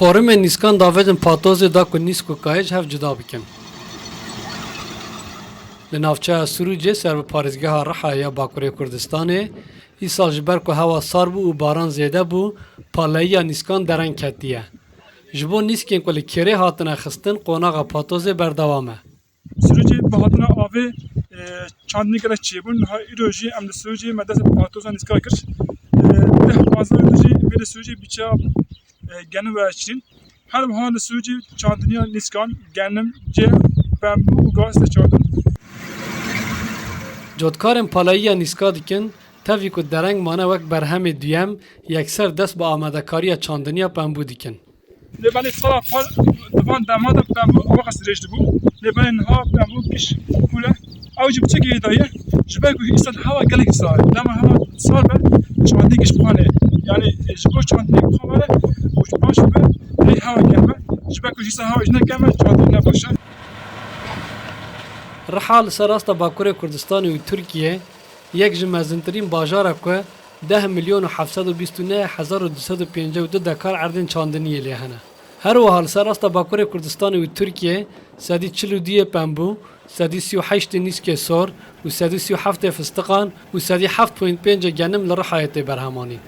Forumê nîskan davetin patozê da ku nîsk û kayîj hev cuda bikin. Li navçeya Sûrûcê serbiparêzgeha Rihayê ya Bakurê Kurdistanê îsal ji ber ku hewa sar bû û baran zêde bû, paleyiya nîskan dereng ketiye. Ji bo nîskên ku li kerê hatine xistin, qonaxa patozê berdewam e. Sürücü bahatına avê çandinê gelek çêbûn niha îro jî em li Sûrûcê me dest patozan nîskar kir. Deh bazarên jî vê li Sûrûcê bîçeya genim ve çîn. Her wiha li Sûrûcê çandiniya nîskan, genim, cê, bembû û gaz de çardin. Cotkarên paleyiya nîska dikin, tevî ku dereng mane wek berhemê duyem, yekser dest bi amedekariya çandiniya pembû dikin. Lêbenê sala par divan dema de bembû ava qas dirêj dibû. Lêbenê niha bembû kîş kûl e. Ew jî bi çekê daye ji ber ku îsal hewa gelek sar e. Dema hewa sar be çandî giştxanê. Yani ji bo çandinê xwe û ji baş be lê hewa germ e. Ji ber ku îsal hewa ji ne germ e çandî ne baş e. Riha li ser rasta Bakurê Kurdistanê û Tirkiyê yek ji mezintirîn bajara ku 10 milyon û 729,252 dekar erdên çandiniyê lê hene. Her wiha li ser rasta Bakurê Kurdistanê û Tirkiyê sedî 42 pembû, sedî 38 nîskê sor û sedî 37 fistiqan û sedî 7.5 genim li Rihayê tê berhemanîn.